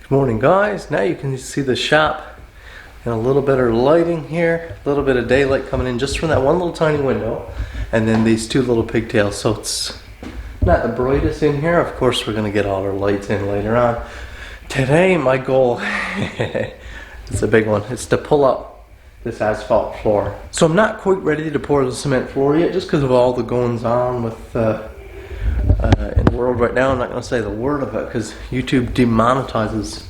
Good morning, guys. Now you can see the shop and a little bit of lighting here, a little bit of daylight coming in just from that one little tiny window, and then these two little pigtails. So it's not the brightest in here. Of course, we're gonna get all our lights in later on. Today, my goal, it's a big one, is to pull up this asphalt floor. So I'm not quite ready to pour the cement floor yet, just because of all the goings on with in the world right now. I'm not going to say the word of it because YouTube demonetizes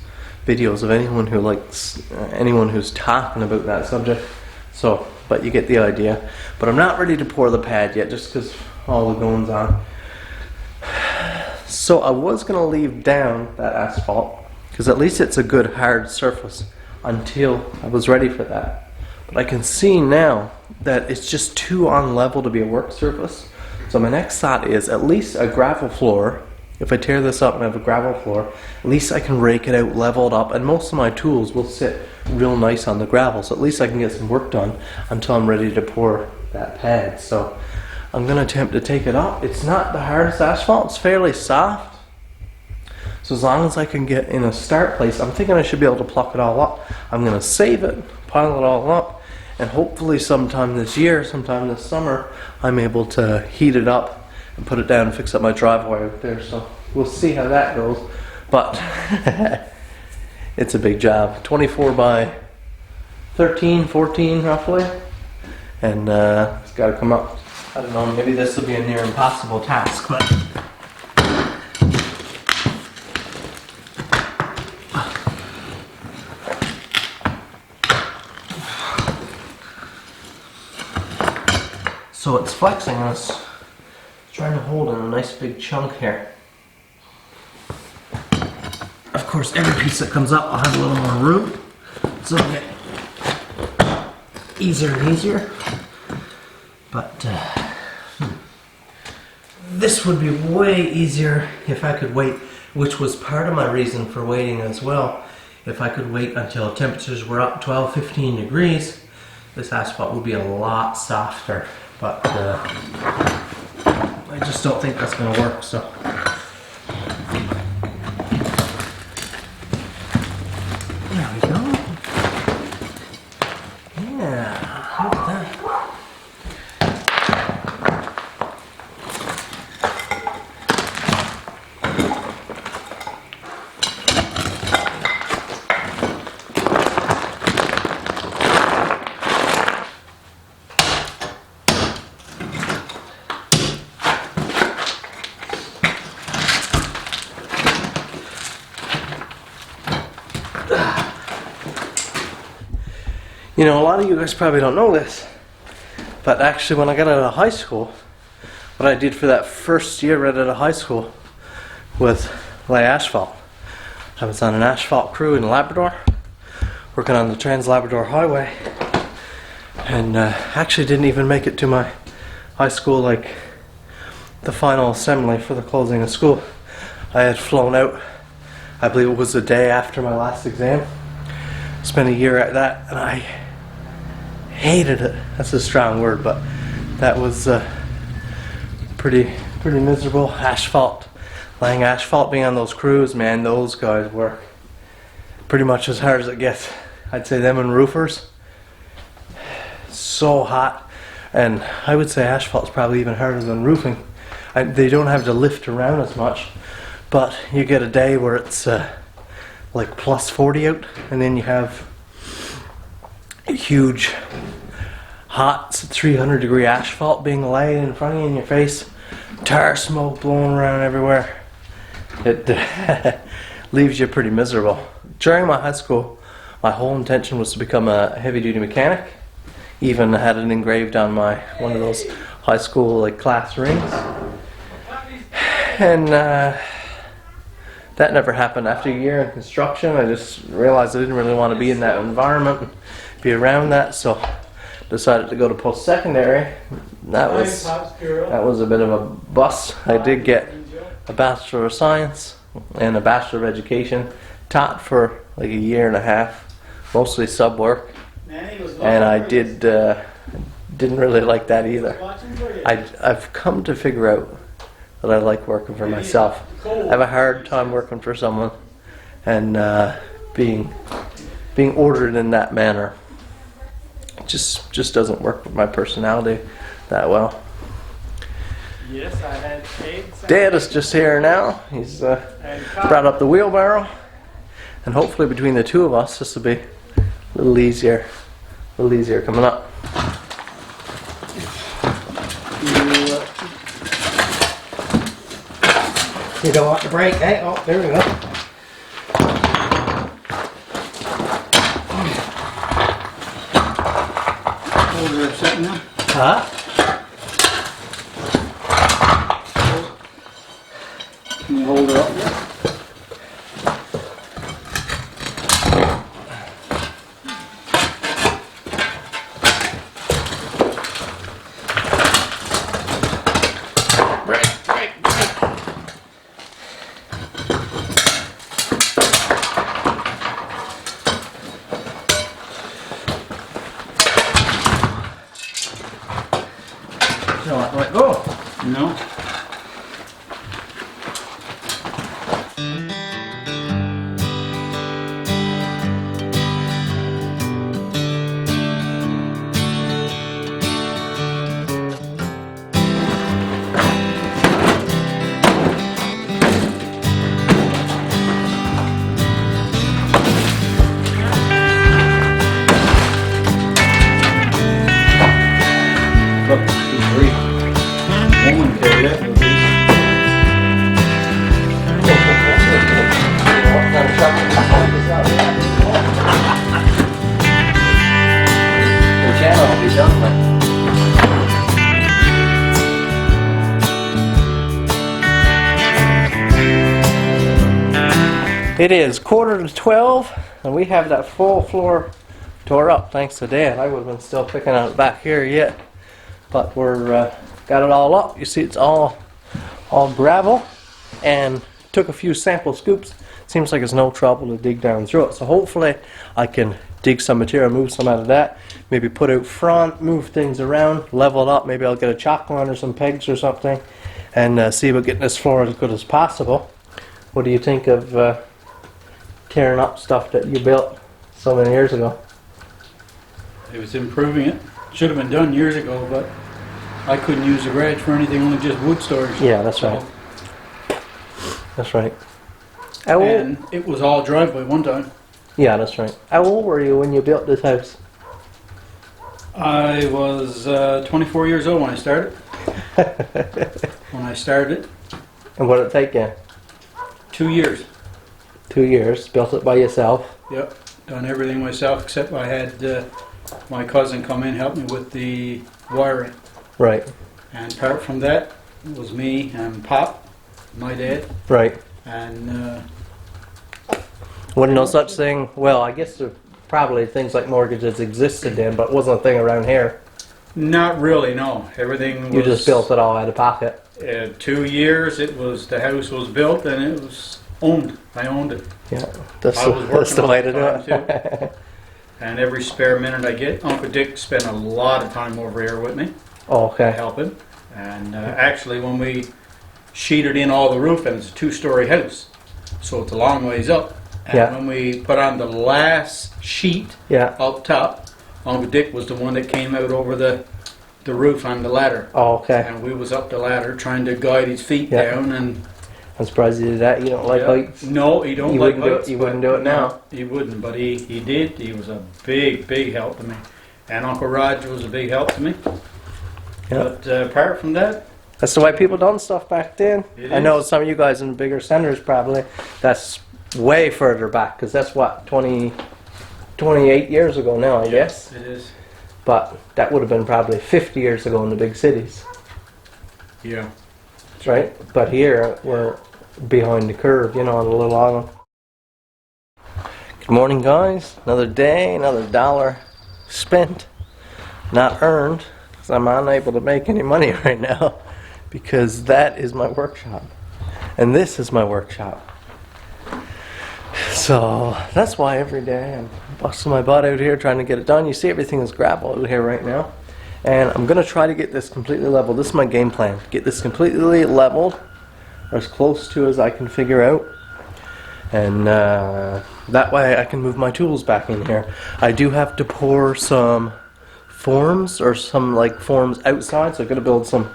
videos of anyone who likes anyone who's talking about that subject. So, but you get the idea. But I'm not ready to pour the pad yet, just because all the goings on. So I was going to leave down that asphalt because at least it's a good hard surface until I was ready for that. But I can see now that it's just too unlevel to be a work surface. So my next thought is at least a gravel floor. If I tear this up and have a gravel floor, at least I can rake it out, level it up, and most of my tools will sit real nice on the gravel. So at least I can get some work done until I'm ready to pour that pad. So I'm going to attempt to take it up. It's not the hardest asphalt, it's fairly soft. So as long as I can get in a start place, I'm thinking I should be able to pluck it all up. I'm going to save it, pile it all up, and hopefully sometime this year, sometime this summer, I'm able to heat it up and put it down and fix up my driveway out there. So we'll see how that goes. But it's a big job. 24 by 13, 14 roughly. And it's got to come up. I don't know, maybe this will be a near impossible task, but so it's flexing us, trying to hold in a nice big chunk here. Of course, every piece that comes up will have a little more room, so it'll get easier and easier. But this would be way easier if I could wait, which was part of my reason for waiting as well. If I could wait until temperatures were up 12-15 degrees, this asphalt would be a lot softer. But I just don't think that's going to work, so. There we go. Yeah, look at that. You know, a lot of you guys probably don't know this, but actually when I got out of high school, what I did for that first year right out of high school was lay asphalt. I was on an asphalt crew in Labrador, working on the Trans-Labrador Highway, and actually didn't even make it to my high school, like the final assembly for the closing of school. I had flown out, I believe it was the day after my last exam. Spent a year at that, and I hated it. That's a strong word, but that was pretty miserable. Asphalt, laying asphalt, being on those crews, man, those guys work pretty much as hard as it gets. I'd say them and roofers, so hot. And I would say asphalt's probably even harder than roofing. They don't have to lift around as much, but you get a day where it's like plus 40 out, and then you have a huge hot 300 degree asphalt being laid in front of you in your face, tar smoke blowing around everywhere. It leaves you pretty miserable. During my high school, my whole intention was to become a heavy duty mechanic. Even had it engraved on my one of those high school like class rings, and that never happened. After a year in construction, I just realized I didn't really want to be in that environment, be around that, so decided to go to post-secondary. That was a bit of a bust. I did get a Bachelor of Science and a Bachelor of Education, taught for like a year and a half, mostly sub work, and I didn't really like that either. I've come to figure out that I like working for myself. I have a hard time working for someone, and being ordered in that manner. It just doesn't work with my personality that well. Yes, I had eggs. Dad is just here now. He's brought up the wheelbarrow, and hopefully between the two of us, this will be a little easier coming up. You don't want to break, eh? Oh, there we go. Hold her upside now. Huh? Can you hold her up there? You don't want to let go. No. It is 11:45, and we have that full floor tore up thanks to Dad. I would have been still picking out back here yet, but we're got it all up. You see, it's all gravel, and took a few sample scoops. Seems like it's no trouble to dig down through it. So hopefully, I can dig some material, move some out of that, maybe put out front, move things around, level it up. Maybe I'll get a chalk line or some pegs or something, and see about getting this floor as good as possible. What do you think of tearing up stuff that you built so many years ago? It was improving it. Should have been done years ago, but I couldn't use the garage for anything, only just wood storage. Yeah, that's right. That's right. How old? And it was all driveway one time. Yeah, that's right. How old were you when you built this house? I was 24 years old when I started. And what did it take you? 2 years. 2 years. Built it by yourself. Yep. Done everything myself, except I had my cousin come in and help me with the wiring. Right. And apart from that, it was me and Pop, my dad. Right. And wasn't no such thing. Well, I guess there probably things like mortgages existed then, but it wasn't a thing around here. not really, no. Everything was... You just built it all out of pocket. 2 years, the house was built and it was owned. I owned it. Yeah, that's the way to do it. And every spare minute I get, Uncle Dick spent a lot of time over here with me. Oh, okay. Helping. And actually when we sheeted in all the roof, and it's a 2-story house, so it's a long ways up. And when we put on the last sheet up top, Uncle Dick was the one that came out over the roof on the ladder. Oh, okay. And we was up the ladder trying to guide his feet down. And I'm surprised you did that. You don't like heights? No, he don't like heights. You wouldn't do it now? He wouldn't, but he did. He was a big, big help to me. And Uncle Roger was a big help to me. Yep. But apart from that... That's the way people done stuff back then. I know some of you guys in the bigger centers probably, that's way further back, because that's what, 28 years ago now, I guess. It is. But that would have been probably 50 years ago in the big cities. Yeah. That's right. But here, we're behind the curve, you know, on a little island. Good morning, guys. Another day, another dollar spent, not earned, because I'm unable to make any money right now, because that is my workshop. And this is my workshop. So that's why every day I'm busting my butt out here trying to get it done. You see everything is gravel out here right now. And I'm going to try to get this completely leveled. This is my game plan. Get this completely leveled, or as close to as I can figure out. and that way I can move my tools back in here. I do have to pour some forms, or some like forms outside, so I'm going to build some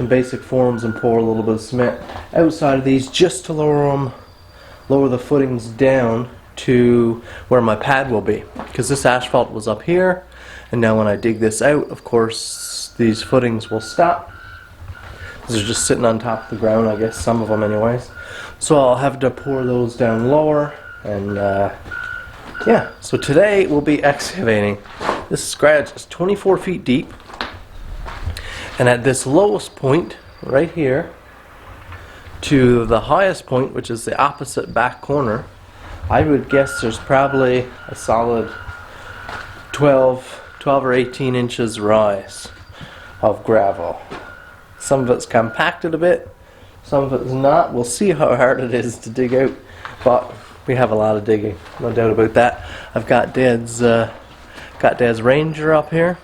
basic forms and pour a little bit of cement outside of these just to lower the footings down to where my pad will be, because this asphalt was up here, and now when I dig this out, of course these footings will stop. They're just sitting on top of the ground, I guess, some of them anyways. So I'll have to pour those down lower, and yeah, so today we'll be excavating. This scratch is 24 feet deep, and at this lowest point right here to the highest point, which is the opposite back corner, I would guess there's probably a solid 12 or 18 inches rise of gravel. Some of it's compacted a bit, some of it's not. We'll see how hard it is to dig out, but we have a lot of digging, no doubt about that. I've got Dad's Ranger up here,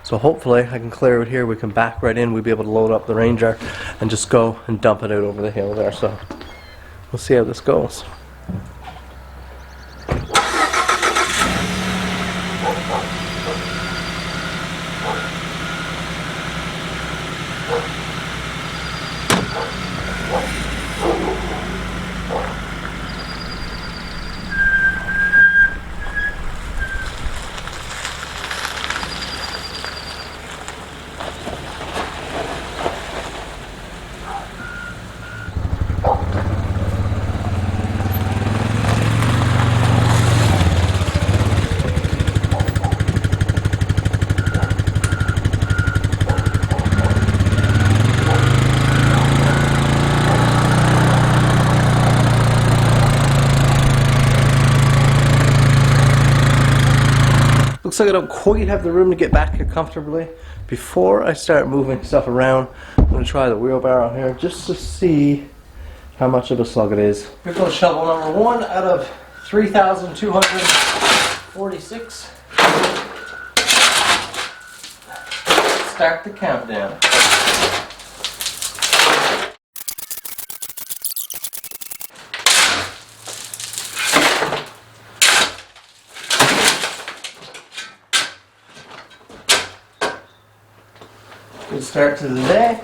so hopefully I can clear it here. We can back right in. We'll be able to load up the Ranger and just go and dump it out over the hill there. So we'll see how this goes. Looks like I don't quite have the room to get back here comfortably. Before I start moving stuff around, I'm going to try the wheelbarrow here just to see how much of a slug it is. Here goes shovel number 1 out of 3,246. Start the countdown. Good start to the day.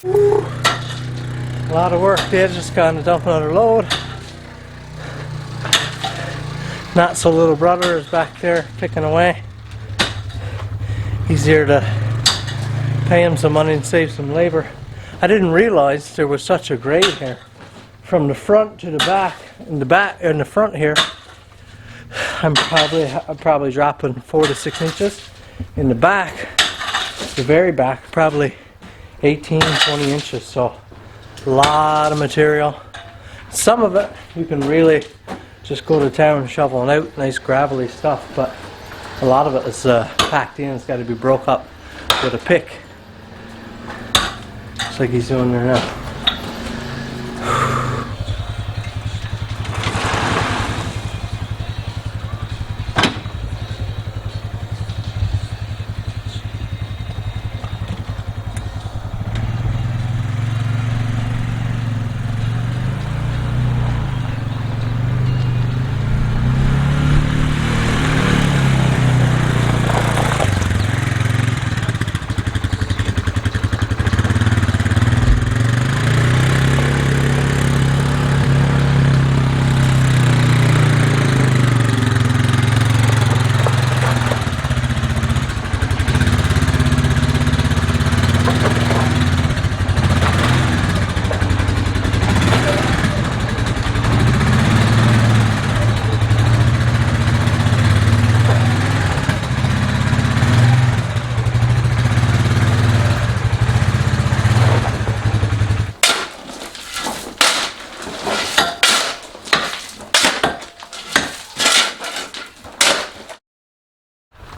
A lot of work there, just gone to dump another load. Not so little brother is back there picking away. He's here to pay him some money and save some labor. I didn't realize there was such a grade here. From the front to the back, in the front here, I'm probably dropping 4 to 6 inches. In the back, the very back, probably 18, 20 inches. So a lot of material. Some of it you can really just go to town and shovel it out, nice gravelly stuff, but a lot of it is packed in. It's got to be broke up with a pick, just like he's doing there now.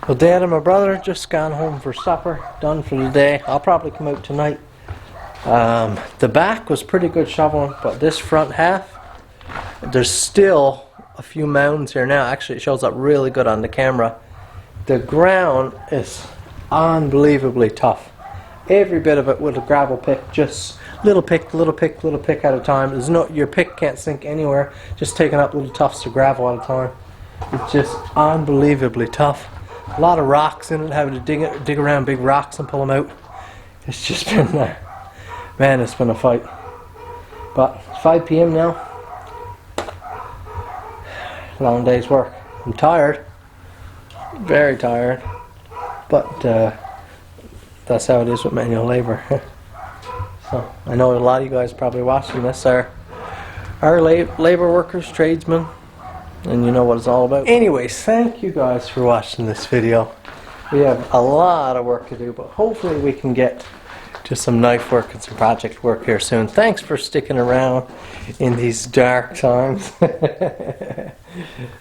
Well, Dad and my brother just gone home for supper, done for the day. I'll probably come out tonight. The back was pretty good shoveling, but this front half, there's still a few mounds here now. Actually, it shows up really good on the camera. The ground is unbelievably tough. Every bit of it with a gravel pick, just little pick, little pick, little pick at a time. There's no, your pick can't sink anywhere, just taking up little tufts of gravel at a time. It's just unbelievably tough. A lot of rocks in it, having to dig around big rocks and pull them out. It's just been, man, it's been a fight. But it's 5 p.m. now. Long day's work. I'm tired, very tired, but that's how it is with manual labor. So I know a lot of you guys probably watching this are labor workers, tradesmen, and you know what it's all about. Anyways, thank you guys for watching this video. We have a lot of work to do, but hopefully we can get to some knife work and some project work here soon. Thanks for sticking around in these dark times. I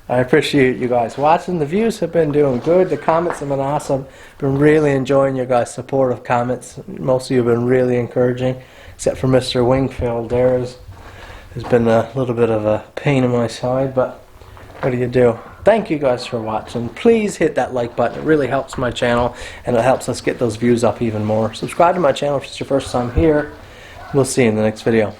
appreciate you guys watching. The views have been doing good. The comments have been awesome. Been really enjoying your guys' supportive comments. Most of you have been really encouraging, except for Mr. Wingfield. There's been a little bit of a pain in my side, but what do you do? Thank you guys for watching. Please hit that like button. It really helps my channel, and it helps us get those views up even more. Subscribe to my channel if it's your first time here. We'll see you in the next video.